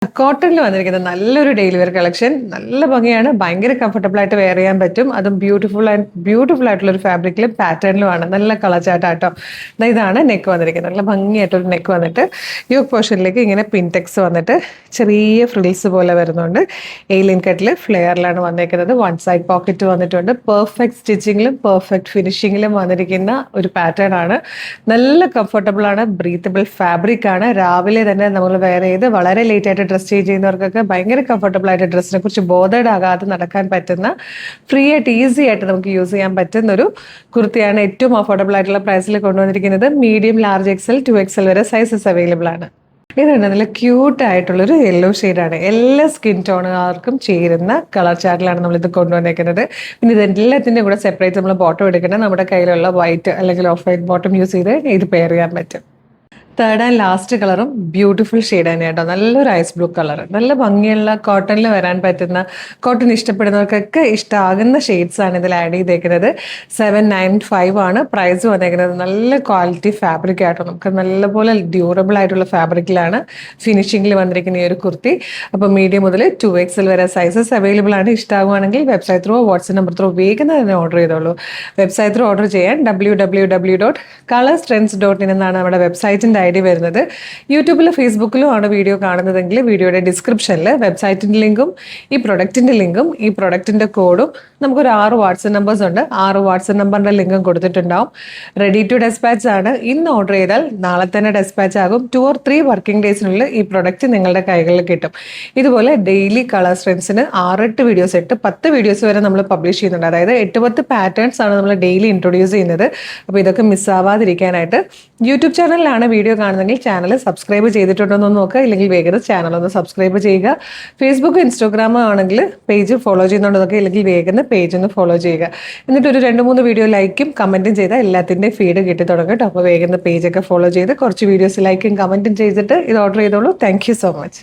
കോട്ടണിൽ വന്നിരിക്കുന്നത് നല്ലൊരു ഡെയിലി വെയർ കളക്ഷൻ. നല്ല ഭംഗിയാണ്, ഭയങ്കര കംഫർട്ടബിൾ ആയിട്ട് വെയർ ചെയ്യാൻ പറ്റും. അതും ബ്യൂട്ടിഫുൾ ആയിട്ടുള്ള ഒരു ഫാബ്രിക്കിലും പാറ്റേണിലുമാണ്. നല്ല കളർ ചാട്ടാട്ടോ. ഇതാണ് നെക്ക് വന്നിരിക്കുന്നത്. നല്ല ഭംഗിയായിട്ടൊരു നെക്ക് വന്നിട്ട് യോക്ക് പോർഷനിലേക്ക് ഇങ്ങനെ പിൻടെക്സ് വന്നിട്ട് ചെറിയ ഫ്രിൽസ് പോലെ വരുന്നുണ്ട്. എയിലിൻ കട്ടിൽ ഫ്ലെയറിലാണ് വന്നിരിക്കുന്നത്. വൺ സൈഡ് പോക്കറ്റ് വന്നിട്ടുണ്ട്. പെർഫെക്റ്റ് സ്റ്റിച്ചിങ്ങിലും പെർഫെക്റ്റ് ഫിനിഷിങ്ങിലും വന്നിരിക്കുന്ന ഒരു പാറ്റേൺ ആണ്. നല്ല കംഫർട്ടബിൾ ആണ്, ബ്രീത്തബിൾ ഫാബ്രിക് ആണ്. രാവിലെ തന്നെ നമ്മൾ വെയർ ചെയ്ത് വളരെ ലേറ്റ് ആയിട്ട് ഡ്രസ് ചേഞ്ച് ചെയ്യുന്നവർക്കൊക്കെ ഭയങ്കര കംഫർട്ടബിൾ ആയിട്ട് ഡ്രസ്സിനെ കുറിച്ച് ബോധേഡ് ആകാതെ നടക്കാൻ പറ്റുന്ന, ഫ്രീ ആയിട്ട് ഈസി ആയിട്ട് നമുക്ക് യൂസ് ചെയ്യാൻ പറ്റുന്ന ഒരു കുർത്തിയാണ്. ഏറ്റവും അഫോർഡബിൾ ആയിട്ടുള്ള പ്രൈസിൽ കൊണ്ടുവന്നിരിക്കുന്നത്. മീഡിയം, ലാർജ് എക്സൽ, 2XL വരെ സൈസസ് അവൈലബിൾ ആണ്. ഇതാണ് നല്ല ക്യൂട്ട് ആയിട്ടുള്ളൊരു യെല്ലോ ഷെയ്ഡാണ്. എല്ലാ സ്കിൻ ടോണുകാർക്കും ചേരുന്ന കളർ ചാർട്ടിലാണ് നമ്മൾ ഇത് കൊണ്ടുവന്നേക്കുന്നത്. പിന്നെ ഇതെല്ലാത്തിൻ്റെ കൂടെ സെപ്പറേറ്റ് നമ്മൾ ബോട്ടം എടുക്കണം. നമ്മുടെ കയ്യിലുള്ള വൈറ്റ് അല്ലെങ്കിൽ ഓഫ് വൈറ്റ് ബോട്ടം യൂസ് ചെയ്ത് ഇത് പെയർ ചെയ്യാൻ പറ്റും. തേർഡ് ആൻഡ് ലാസ്റ്റ് കളറും ബ്യൂട്ടിഫുൾ ഷെയ്ഡ് തന്നെ കേട്ടോ. നല്ലൊരു ഐസ് ബ്ലൂ കളർ, നല്ല ഭംഗിയുള്ള കോട്ടണിൽ വരാൻ പറ്റുന്ന, കോട്ടൺ ഇഷ്ടപ്പെടുന്നവർക്കൊക്കെ ഇഷ്ടമാകുന്ന ഷെയ്ഡ്സ് ആണ് ഇതിൽ ആഡ് ചെയ്തേക്കുന്നത്. 795 ആണ് പ്രൈസ് വന്നേക്കുന്നത്. നല്ല ക്വാളിറ്റി ഫാബ്രിക് ആയിട്ടോ, നമുക്ക് നല്ലപോലെ ഡ്യൂറബിൾ ആയിട്ടുള്ള ഫാബ്രിക്കിലാണ് ഫിനിഷിങ്ങിൽ വന്നിരിക്കുന്ന ഈ ഒരു കുർത്തി. അപ്പോൾ മീഡിയം മുതൽ 2XL വരെ സൈസസ് അവൈലബിൾ ആണ്. ഇഷ്ടമാകുവാണെങ്കിൽ website through, WhatsApp number through വേഗം തന്നെ ഓർഡർ ചെയ്തോളൂ. വെബ്സൈറ്റ് ത്രൂ ഓർഡർ ചെയ്യാൻ www.colorstrends.in എന്നാണ് നമ്മുടെ വെബ്സൈറ്റിൻ്റെ ഐഡി വരുന്നത്. യൂട്യൂബിലും ഫേസ്ബുക്കിലും ആണ് വീഡിയോ കാണുന്നതെങ്കിൽ വീഡിയോയുടെ ഡിസ്ക്രിപ്ഷനിൽ വെബ്സൈറ്റിൻ്റെ ലിങ്കും ഈ പ്രൊഡക്റ്റിൻ്റെ ലിങ്കും ഈ പ്രൊഡക്റ്റിൻ്റെ കോഡും നമുക്കൊരു 6 വാട്സ്ആപ്പ് നമ്പേഴ്സ് ഉണ്ട്. 6 വാട്സ്ആപ്പ് നമ്പറിൻ്റെ ലിങ്കും കൊടുത്തിട്ടുണ്ടാവും. റെഡി ടു ഡെസ്പാച്ച് ആണ്. ഇന്ന് ഓർഡർ ചെയ്താൽ നാളെ തന്നെ ഡെസ്പാച്ച് ആകും. 2 or 3 വർക്കിംഗ് ഡേയ്സിനുള്ളിൽ ഈ പ്രൊഡക്റ്റ് നിങ്ങളുടെ കൈകളിൽ കിട്ടും. ഇതുപോലെ ഡെയിലി കളർ സ്ട്രെൻസിന് 6-8 വീഡിയോസ്, 8-10 വീഡിയോസ് വരെ നമ്മൾ പബ്ലിഷ് ചെയ്യുന്നുണ്ട്. അതായത് 8-10 പാറ്റേൺസ് ആണ് നമ്മൾ ഡെയിലി ഇൻട്രൊഡ്യൂസ് ചെയ്യുന്നത്. അപ്പോൾ ഇതൊക്കെ മിസ്സാവാതിരിക്കാനായിട്ട് യൂട്യൂബ് ചാനലിലാണ് വീഡിയോ കാണുന്നെങ്കിൽ ചാനൽ സബ്സ്ക്രൈബ് ചെയ്തിട്ടുണ്ടോ എന്ന് നോക്കുക. ഇല്ലെങ്കിൽ വേഗം ചാനൽ ഒന്ന് സബ്സ്ക്രൈബ് ചെയ്യുക. ഫേസ്ബുക്ക്, ഇൻസ്റ്റാഗ്രാം ആണെങ്കിൽ പേജ് ഫോളോ ചെയ്യുന്നുണ്ടോ നോക്കുക. ഇല്ലെങ്കിൽ വേഗം പേജ് ഒന്ന് ഫോളോ ചെയ്യുക. എന്നിട്ട് ഒരു 2-3 വീഡിയോ ലൈക്കും കമൻറ്റും ചെയ്താൽ എല്ലാത്തിൻ്റെയും ഫീഡ് കിട്ടി തുടങ്ങും കേട്ടോ. അപ്പോൾ വേഗം പേജൊക്കെ ഫോളോ ചെയ്ത് കുറച്ച് വീഡിയോസ് ലൈക്കും കമൻറ്റും ചെയ്തിട്ട് ഇത് ഓർഡർ ചെയ്തോളൂ. Thank you so much.